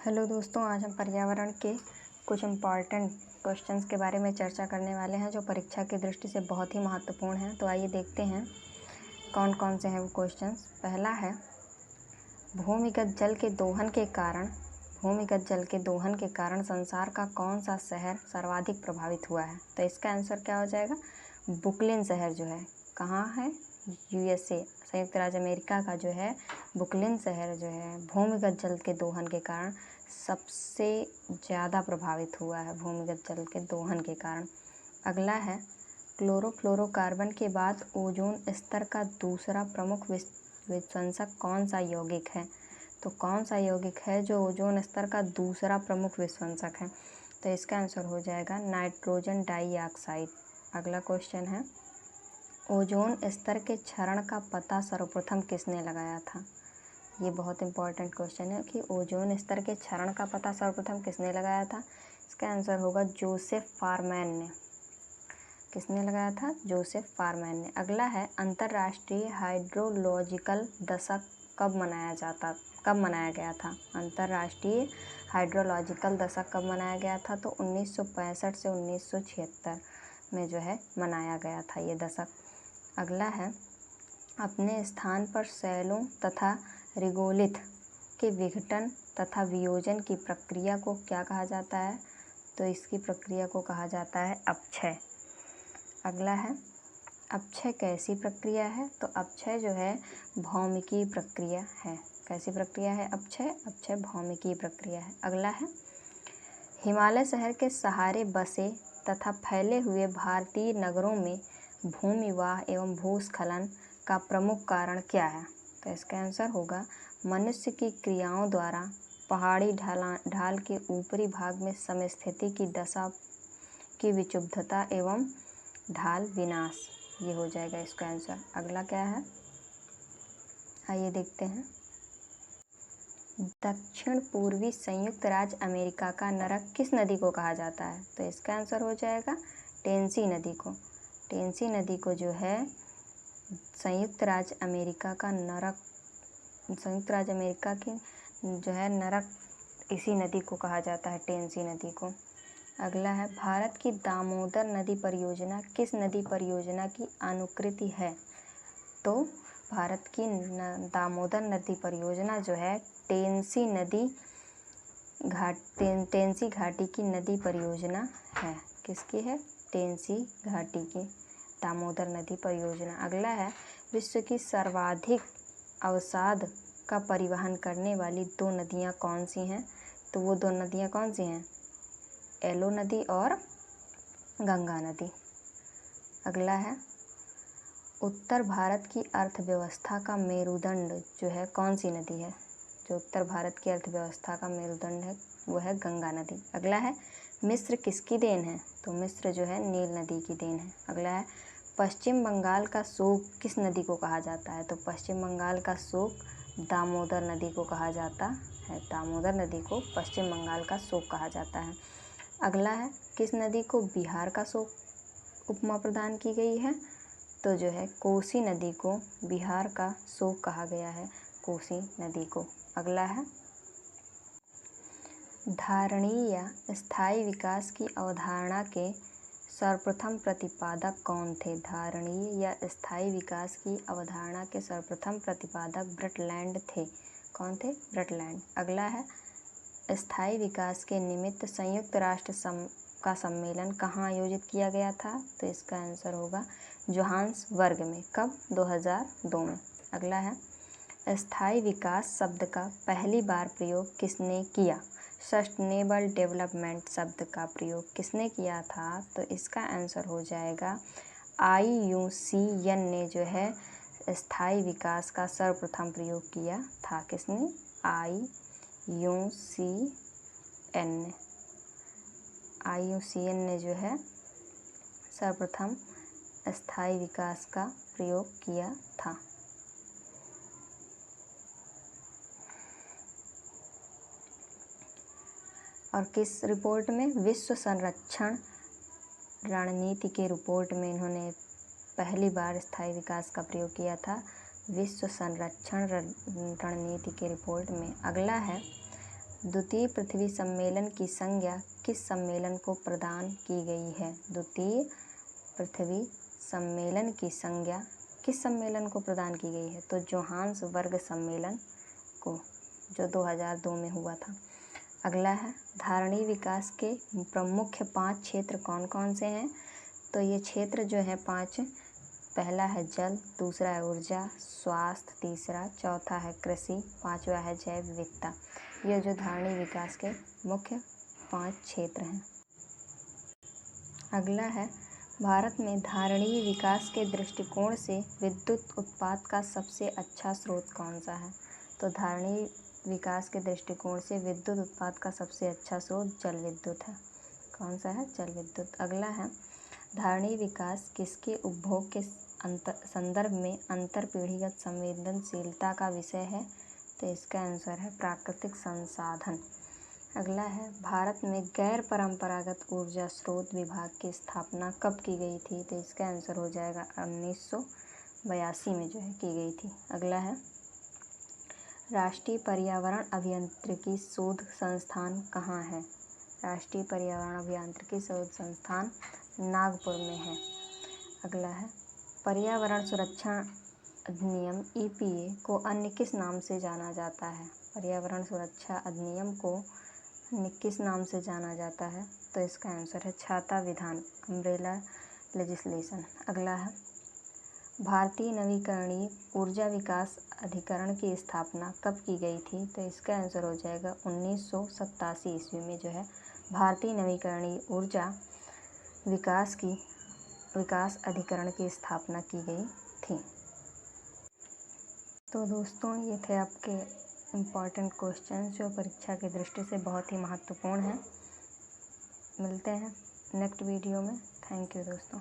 Hello दोस्तों, आज हम पर्यावरण के कुछ इम्पॉर्टेंट क्वेश्चंस के बारे में चर्चा करने वाले हैं जो परीक्षा की दृष्टि से बहुत ही महत्वपूर्ण हैं। तो आइए देखते हैं कौन कौन से हैं वो क्वेश्चंस। पहला है, भूमिगत जल के दोहन के कारण संसार का कौन सा शहर सर्वाधिक प्रभावित हुआ है। तो इसका आंसर क्या हो जाएगा, बुकलिन शहर जो है कहाँ है, यूएसए संयुक्त राज्य अमेरिका का जो है बुकलिन शहर जो है भूमिगत जल के दोहन के कारण सबसे ज़्यादा प्रभावित हुआ है, भूमिगत जल के दोहन के कारण। अगला है, क्लोरोफ्लोरोकार्बन के बाद ओजोन स्तर का दूसरा प्रमुख विध्वंसक कौन सा यौगिक है। तो कौन सा यौगिक है जो ओजोन स्तर का दूसरा प्रमुख विध्वंसक है। तो इसका आंसर हो जाएगा नाइट्रोजन डाइऑक्साइड। अगला क्वेश्चन है, ओजोन स्तर के क्षरण का पता सर्वप्रथम किसने लगाया था। ये बहुत इंपॉर्टेंट क्वेश्चन है कि ओजोन स्तर के क्षरण का पता सर्वप्रथम किसने लगाया था। इसका आंसर होगा जोसेफ फारमैन ने। किसने लगाया था, जोसेफ फारमैन ने। अगला है, अंतर्राष्ट्रीय हाइड्रोलॉजिकल दशक कब मनाया गया था। अंतर्राष्ट्रीय हाइड्रोलॉजिकल दशक कब मनाया गया था। तो 1965 से 1976 में जो है मनाया गया था ये दशक। अगला है, अपने स्थान पर शैलों तथा रिगोलिथ के विघटन तथा वियोजन की प्रक्रिया को क्या कहा जाता है। तो इसकी प्रक्रिया को कहा जाता है अपक्षय। अगला है, अपक्षय कैसी प्रक्रिया है। तो अपक्षय जो है भौमिकीय प्रक्रिया है। कैसी प्रक्रिया है अपक्षय भौमिकीय प्रक्रिया है। अगला है, हिमालय शहर के सहारे बसे तथा फैले हुए भारतीय नगरों में भूमिवाह एवं भूस्खलन का प्रमुख कारण क्या है। तो इसका आंसर होगा मनुष्य की क्रियाओं द्वारा पहाड़ी ढाल के ऊपरी भाग में समस्थिति की दशा की विक्षुब्धता एवं ढाल विनाश। ये हो जाएगा इसका आंसर। अगला क्या है, आइए देखते हैं। दक्षिण पूर्वी संयुक्त राज्य अमेरिका का नरक किस नदी को कहा जाता है। तो इसका आंसर हो जाएगा टेनेसी नदी को। टेनेसी नदी को जो है संयुक्त राज्य अमेरिका की जो है नरक इसी नदी को कहा जाता है, टेनेसी नदी को। अगला है, भारत की दामोदर नदी परियोजना किस नदी परियोजना की अनुकृति है। तो भारत की दामोदर नदी परियोजना जो है टेनेसी घाटी की नदी परियोजना है। किसकी है, टेनेसी घाटी की दामोदर नदी परियोजना। अगला है, विश्व की सर्वाधिक अवसाद का परिवहन करने वाली दो नदियाँ कौन सी हैं। तो वो दो नदियाँ कौन सी हैं, एलो नदी और गंगा नदी। अगला है, उत्तर भारत की अर्थव्यवस्था का मेरुदंड जो है कौन सी नदी है। जो उत्तर भारत की अर्थव्यवस्था का मेरुदंड है वो है गंगा नदी। अगला है, मिस्र किसकी देन है। तो मिस्र जो है नील नदी की देन है। अगला है, पश्चिम बंगाल का शोक किस नदी को कहा जाता है। तो पश्चिम बंगाल का शोक दामोदर नदी को कहा जाता है। दामोदर नदी को पश्चिम बंगाल का शोक कहा जाता है। अगला है, किस नदी को बिहार का शोक उपमा प्रदान की गई है। तो जो है कोसी नदी को बिहार का शोक कहा गया है, कोसी नदी को। अगला है, धारणीय या स्थायी विकास की अवधारणा के सर्वप्रथम प्रतिपादक कौन थे। धारणीय या स्थायी विकास की अवधारणा के सर्वप्रथम प्रतिपादक ब्रटलैंड थे। कौन थे, ब्रटलैंड। अगला है, स्थायी विकास के निमित्त संयुक्त राष्ट्र का सम्मेलन कहाँ आयोजित किया गया था। तो इसका आंसर होगा जोहान्सबर्ग में। कब, 2002 में। अगला है, स्थायी विकास शब्द का पहली बार प्रयोग किसने किया। सस्टेनेबल डेवलपमेंट शब्द का प्रयोग किसने किया था। तो इसका आंसर हो जाएगा IUCN ने जो है स्थायी विकास का सर्वप्रथम प्रयोग किया था। किसने, IUCN ने जो है सर्वप्रथम स्थायी विकास का प्रयोग किया था। और किस रिपोर्ट में, विश्व संरक्षण रणनीति के रिपोर्ट में इन्होंने पहली बार स्थायी विकास का प्रयोग किया था, विश्व संरक्षण रणनीति के रिपोर्ट में। अगला है, द्वितीय पृथ्वी सम्मेलन की संज्ञा किस सम्मेलन को प्रदान की गई है? द्वितीय पृथ्वी सम्मेलन की संज्ञा किस सम्मेलन को प्रदान की गई है? तो जोहान्सबर्ग सम्मेलन को, जो 2002 में हुआ था। अगला है धारणीय विकास के प्रमुख 5 क्षेत्र कौन कौन से हैं? तो ये क्षेत्र जो है 5, पहला है जल, दूसरा है ऊर्जा, स्वास्थ्य, तीसरा, चौथा है कृषि, पांचवा है जैव विविधता। ये जो धारणीय विकास के मुख्य 5 क्षेत्र हैं। अगला है भारत में धारणीय विकास के दृष्टिकोण से विद्युत उत्पाद का सबसे अच्छा स्रोत कौन सा है? तो धारणीय विकास के दृष्टिकोण से विद्युत उत्पाद का सबसे अच्छा स्रोत जल विद्युत है। कौन सा है? जल विद्युत। अगला है धारणीय विकास किसके उपभोग के संदर्भ में अंतर पीढ़ीगत संवेदनशीलता का विषय है? तो इसका आंसर है प्राकृतिक संसाधन। अगला है भारत में गैर परंपरागत ऊर्जा स्रोत विभाग की स्थापना कब की गई थी? तो इसका आंसर हो जाएगा 1982 में जो है की गई थी। अगला है राष्ट्रीय पर्यावरण अभियांत्रिकी शोध संस्थान कहाँ है? राष्ट्रीय पर्यावरण अभियांत्रिकी शोध संस्थान नागपुर में है। अगला है पर्यावरण सुरक्षा अधिनियम EPA को अन्य किस नाम से जाना जाता है? पर्यावरण सुरक्षा अधिनियम को अन्य किस नाम से जाना जाता है? तो इसका आंसर है छाता विधान, अम्ब्रेला लेजिस्लेशन। अगला है भारतीय नवीकरणीय ऊर्जा विकास अधिकरण की स्थापना कब की गई थी? तो इसका आंसर हो जाएगा 1987 ईस्वी में जो है भारतीय नवीकरणीय ऊर्जा विकास अधिकरण की स्थापना की गई थी। तो दोस्तों ये थे आपके इम्पॉर्टेंट क्वेश्चंस जो परीक्षा की दृष्टि से बहुत ही महत्वपूर्ण हैं। मिलते हैं नेक्स्ट वीडियो में। थैंक यू दोस्तों।